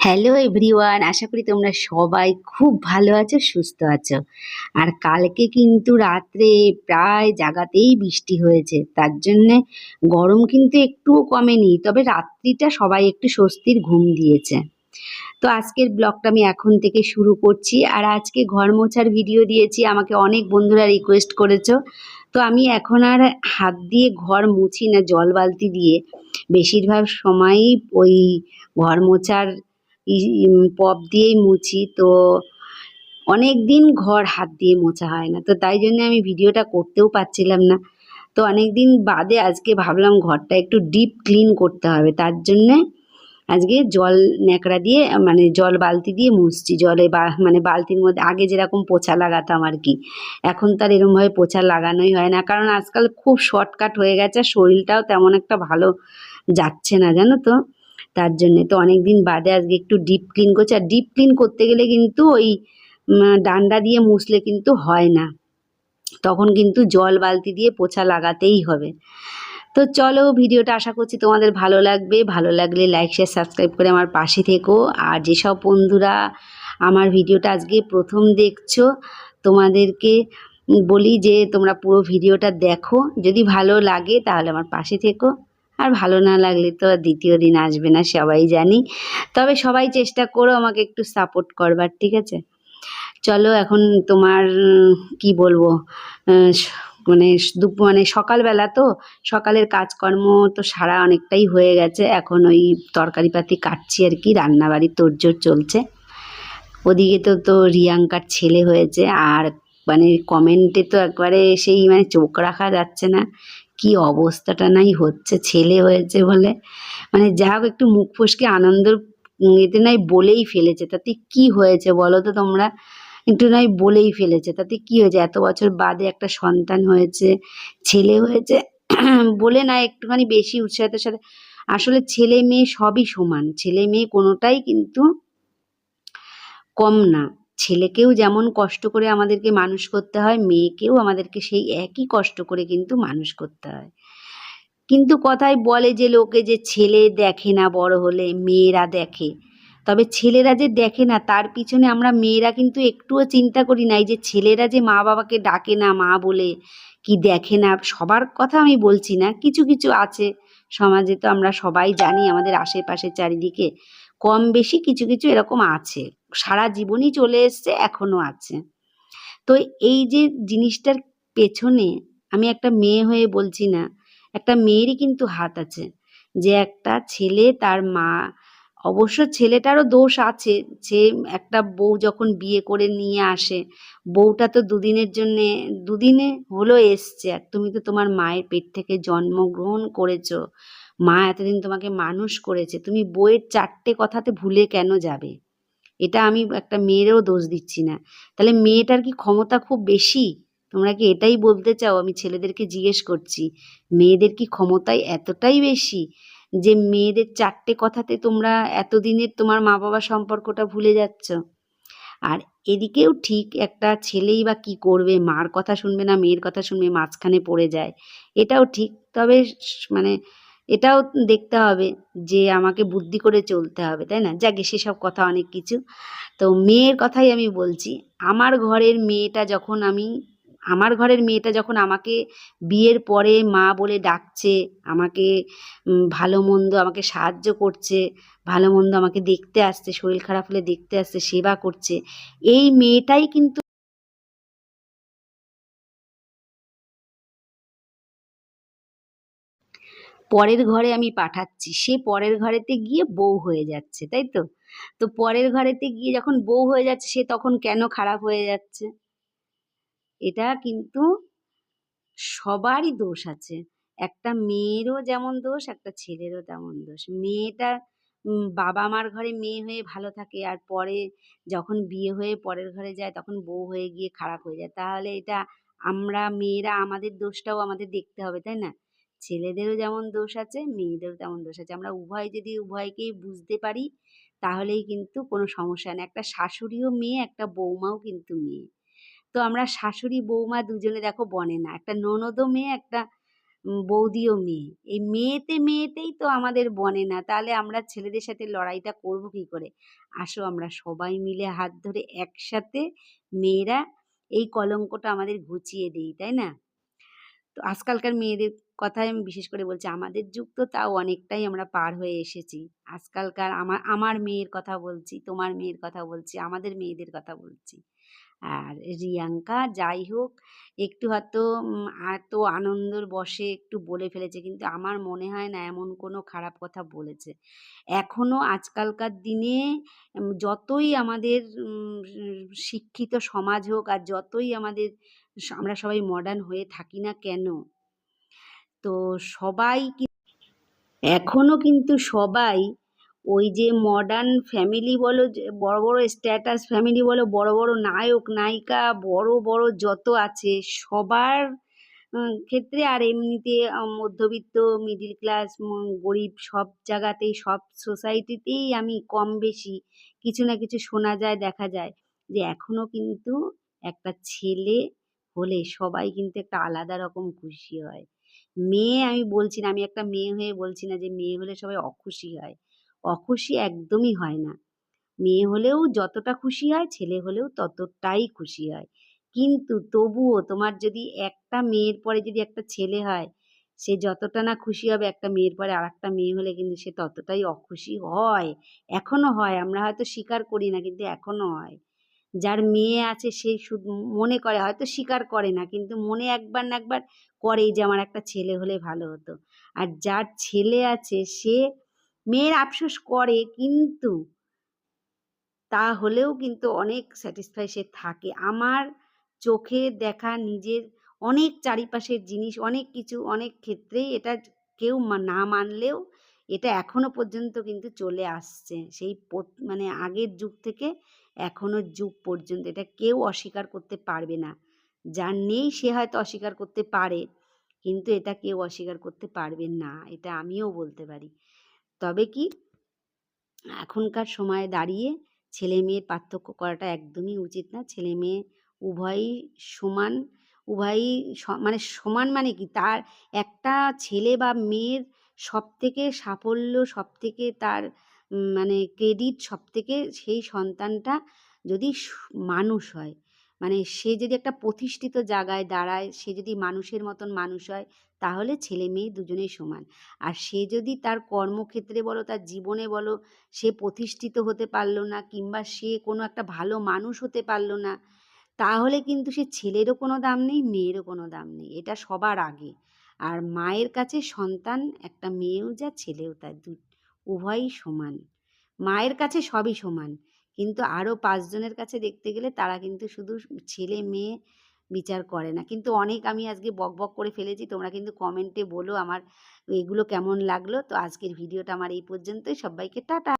Hello everyone, আশা করি তোমরা সবাই খুব ভালো আছো, সুস্থ আছো। আর কালকে কিন্তু রাত্রে প্রায় জাগাতেই বৃষ্টি হয়েছে, তার জন্যে গরম কিন্তু একটুও কমেনি, তবে রাত্রিটা সবাই একটু স্বস্তির ঘুম দিয়েছে। তো আজকের ব্লগটা আমি এখন থেকে শুরু করছি। আর আজকে ঘর মোছার ভিডিও দিয়েছি, আমাকে অনেক বন্ধুরা রিকোয়েস্ট করেছো। তো আমি এখন আর হাত দিয়ে ঘর মুছি না জল বালতি দিয়ে, বেশিরভাগ সময়ই ওই ঘর মোছার পপ দিয়েই মুছি। তো অনেক দিন ঘর হাত দিয়ে মোছা হয় না, তো তাই জন্য আমি ভিডিওটা করতেও পারছিলাম না। তো অনেক দিন বাদে আজকে ভাবলাম ঘরটা একটু ডিপ ক্লিন করতে হবে, তার জন্যে আজকে জল ন্যাকড়া দিয়ে মানে জল বালতি দিয়ে মুছছি। জলে মানে বালতির মধ্যে আগে যেরকম পোছা লাগাতাম আর কি, এখন তার এরমভাবে পোছা লাগানোই হয় না, কারণ আজকাল খুব শর্টকাট হয়ে গেছে, শরীরটাও তেমন একটা ভালো যাচ্ছে না জানো তো। তার জন্যে তো অনেক দিন বাদে আজকে একটু ডিপ ক্লিন করছি। আর ডিপ ক্লিন করতে গেলে কিন্তু ওই ডান্ডা দিয়ে মুছলে কিন্তু হয় না, তখন কিন্তু জল বালতি দিয়ে পোছা লাগাতেই হবে। তো চলো ভিডিওটা আশা করছি তোমাদের ভালো লাগবে, ভালো লাগলে লাইক শেয়ার সাবস্ক্রাইব করে আমার পাশে থেকো। আর যেসব বন্ধুরা আমার ভিডিওটা আজকে প্রথম দেখছো, তোমাদেরকে বলি যে তোমরা পুরো ভিডিওটা দেখো, যদি ভালো লাগে তাহলে আমার পাশে থেকো, আর ভালো না লাগলে তো আর দ্বিতীয় দিন আসবে না, সবাই জানি। তবে সবাই চেষ্টা করো আমাকে একটু সাপোর্ট করবার, ঠিক আছে? চলো এখন তোমার কি বলবো, মানে মানে সকালবেলা তো, সকালের কাজকর্ম তো সারা অনেকটাই হয়ে গেছে, এখন ওই তরকারি পাতি কাটছি আর কি, রান্নাবাড়ির তোড়জোড় চলছে। ওদিকে তো রিয়াঙ্কার ছেলে হয়েছে, আর মানে কমেন্টে তো একবারে সেই মানে চোখ রাখা যাচ্ছে না, কি অবস্থাটা নাই হচ্ছে, ছেলে হয়েছে বলে। মানে যা হোক একটু মুখ ফসকে আনন্দ এতে নাই বলেই ফেলেছে, তাতে কি হয়েছে বলো তো তোমরা? একটু নয় বলেই ফেলেছে, তাতে কি হয়েছে? এত বছর বাদে একটা সন্তান হয়েছে, ছেলে হয়েছে বলে না একটুখানি বেশি উৎসাহের সাথে। আসলে ছেলে মেয়ে সবই সমান, ছেলে মেয়ে কোনোটাই কিন্তু কম না। ছেলেকেও যেমন কষ্ট করে আমাদেরকে মানুষ করতে হয়, মেয়েকেও আমাদেরকে সেই একই কষ্ট করে কিন্তু মানুষ করতে হয়। কিন্তু কথায় বলে যে লোকে যে ছেলে দেখে না বড় হলে, মেয়েরা দেখে। তবে ছেলেরা যে দেখে না তার পিছনে আমরা মেয়েরা কিন্তু একটুও চিন্তা করি না। এই যে ছেলেরা যে মা বাবাকে ডাকে না মা বলে, কি দেখে না, সবার কথা আমি বলছি না, কিছু কিছু আছে সমাজে, তো আমরা সবাই জানি আমাদের আশেপাশে চারিদিকে কম বেশি কিছু কিছু এরকম আছে, সারা জীবনই চলে এসছে, এখনো আছে। তো এই যে জিনিসটার পেছনে আমি একটা মেয়ে হয়ে বলছি না, একটা মেয়েরই কিন্তু হাত আছে। যে একটা ছেলে তার মা, অবশ্য ছেলেটারও দোষ আছে, সে একটা বউ যখন বিয়ে করে নিয়ে আসে, বউটা তো দুদিনের জন্যে, দুদিনে হলো এসছে, আর তুমি তো তোমার মায়ের পেট থেকে জন্মগ্রহণ করেছো, মা এতদিন তোমাকে মানুষ করেছে, তুমি বউয়ের চারটে কথাতে ভুলে কেন যাবে? এটা আমি একটা মেয়েরও দোষ দিচ্ছি না। তাহলে মেয়েটার কি ক্ষমতা খুব বেশি? তোমরা কি এটাই বলতে চাও? আমি ছেলেদেরকে জিজ্ঞেস করছি, মেয়েদের কি ক্ষমতাই এতটাই বেশি যে মেয়েদের চারটে কথাতে তোমরা এতদিনের তোমার মা বাবা সম্পর্কটা ভুলে যাচ্ছ? আর এদিকেও ঠিক, একটা ছেলেই বা কি করবে, মার কথা শুনবে না মেয়ের কথা শুনবে, মাঝখানে পড়ে যায়, এটাও ঠিক। তবে মানে এটাও দেখতে হবে যে আমাকে বুদ্ধি করে চলতে হবে, তাই না? যাকে সেসব কথা অনেক কিছু। তো মেয়ের কথাই আমি বলছি। আমার ঘরের মেয়েটা যখন আমি, আমার ঘরের মেয়েটা যখন আমাকে বিয়ের পরে মা বলে ডাকছে, আমাকে ভালো মন্দ আমাকে সাহায্য করছে, ভালো মন্দ আমাকে দেখতে আসছে, শরীর খারাপ হলে দেখতে আসছে, সেবা করছে, এই মেয়েটাই কিন্তু পরের ঘরে আমি পাঠাচ্ছি, সে পরের ঘরেতে গিয়ে বউ হয়ে যাচ্ছে, তাই তো? তো পরের ঘরেতে গিয়ে যখন বউ হয়ে যাচ্ছে, সে তখন কেন খারাপ হয়ে যাচ্ছে? এটা কিন্তু সবারই দোষ আছে। একটা মেয়েরও যেমন দোষ, একটা ছেলেরও তেমন দোষ। মেয়েটা বাবা-মার ঘরে মেয়ে হয়ে ভালো থাকে, আর পরে যখন বিয়ে হয়ে পরের ঘরে যায় তখন বউ হয়ে গিয়ে খারাপ হয়ে যায়। তাহলে এটা আমরা মেয়েরা আমাদের দোষটাও আমাদের দেখতে হবে, তাই না? ছেলেদেরও যেমন দোষ আছে, মেয়েদেরও তেমন দোষ আছে। আমরা উভয় যদি উভয়কেই বুঝতে পারি, তাহলেই কিন্তু কোনো সমস্যা হয় না। একটা শাশুড়িও মেয়ে, একটা বৌমাও কিন্তু মেয়ে। তো আমরা শাশুড়ি বৌমা দুজনে দেখো বনে না, একটা ননদও মেয়ে, একটা বৌদিও মেয়ে, এই মেয়েতেই তো আমাদের বনে না, তাহলে আমরা ছেলেদের সাথে লড়াইটা করবো কি করে? আসো আমরা সবাই মিলে হাত ধরে একসাথে মেয়েরা এই কলঙ্কটা আমাদের ঘুচিয়ে দিই, তাই না? তো আজকালকার মেয়েদের কথাই আমি বিশেষ করে বলছি, আমাদের যুগ তো তাও অনেকটাই আমরা পার হয়ে এসেছি। আজকালকার আমার আমার মেয়ের কথা বলছি, তোমার মেয়ের কথা বলছি, আমাদের মেয়েদের কথা বলছি। আর রিয়াঙ্কা যাই হোক একটু হয়তো এত আনন্দর বশে একটু বলে ফেলেছে, কিন্তু আমার মনে হয় না এমন কোনো খারাপ কথা বলেছে। এখনো আজকালকার দিনে যতই আমাদের শিক্ষিত সমাজ হোক আর যতই আমাদের আমরা সবাই মডার্ন হয়ে থাকি না কেন, তো সবাই এখনো কিন্তু সবাই ওই যে মডার্ন ফ্যামিলি বলো, যে বড় বড় স্ট্যাটাস ফ্যামিলি বলো, বড় বড় নায়ক নায়িকা বড় বড় যত আছে সবার ক্ষেত্রে, আর এমনিতে মধ্যবিত্ত মিডিল ক্লাস গরিব সব জায়গাতেই সব সোসাইটিতেই আমি কম বেশি কিছু না কিছু শোনা যায় দেখা যায় যে এখনো কিন্তু একটা ছেলে হলে সবাই কিন্তু একটা আলাদা রকম খুশি হয়। মেয়ে আমি বলছি না, আমি একটা মেয়ে হয়ে বলছি না যে মেয়ে হলে সবাই অখুশি হয়, অখুশি একদমই হয় না। মেয়ে হলেও যতটা খুশি হয় ছেলে হলেও ততটাই খুশি হয়, কিন্তু তবুও তোমার যদি একটা মেয়ের পরে যদি একটা ছেলে হয়, সে যতটা না খুশি হবে একটা মেয়ের পরে আর একটা মেয়ে হলে কিন্তু সে ততটাই অখুশি হয়। এখনো হয়, আমরা হয়তো স্বীকার করি না কিন্তু এখনো হয়। যার মেয়ে আছে সে শুধু মনে করে, হয়তো স্বীকার করে না কিন্তু মনে একবার না একবার করেই যে আমার একটা ছেলে হলে ভালো হতো। আর যার ছেলে আছে সে মেয়ের আফসোস করে, কিন্তু তা হলেও কিন্তু অনেক স্যাটিসফাই সে থাকে। আমার চোখে দেখা নিজের অনেক চারিপাশের জিনিস, অনেক কিছু অনেক ক্ষেত্রেই এটা কেউ না মানলেও এটা এখনো পর্যন্ত কিন্তু চলে আসছে। সেই মানে আগের যুগ থেকে এখনো যুগ পর্যন্ত এটা কেউ অস্বীকার করতে পারবে না। যার নেই সে হয়তো অস্বীকার করতে পারে, কিন্তু এটা কেউ অস্বীকার করতে পারবে না, এটা আমিও বলতে পারি। তবে কি এখনকার সময়ে দাঁড়িয়ে ছেলে মেয়ের পার্থক্য করাটা একদমই উচিত না। ছেলে মেয়ে উভয়ই সমান, উভয়ই মানে সমান মানে কি, তার একটা ছেলে বা মেয়ের সবথেকে সাফল্য, সবথেকে তার মানে ক্রেডিট সবথেকে সেই সন্তানটা যদি মানুষ হয়, মানে সে যদি একটা প্রতিষ্ঠিত জায়গায় দাঁড়ায়, সে যদি মানুষের মতন মানুষ হয়, তাহলে ছেলে মেয়ে দুজনেই সমান। আর সে যদি তার কর্মক্ষেত্রে বলো, তার জীবনে বলো, সে প্রতিষ্ঠিত হতে পারলো না কিংবা সে কোনো একটা ভালো মানুষ হতে পারলো না, তাহলে কিন্তু সে ছেলেরও কোনো দাম নেই, মেয়েরও কোনো দাম নেই, এটা সবার আগে। আর মায়ের কাছে সন্তান একটা মেয়েও যা ছেলেও তা, উভয়ই সমান। মায়ের কাছে সবই সমান, কিন্তু আরও ৫ জনের কাছে দেখতে গেলে তারা কিন্তু শুধু ছেলে মেয়ে বিচার করে না। কিন্তু অনেক আমি আজকে বকবক করে ফেলেছি, তোমরা কিন্তু কমেন্টে বলো আমার এগুলো কেমন লাগলো। তো আজকের ভিডিওটা আমার এই পর্যন্তই, সবাইকে টাটা।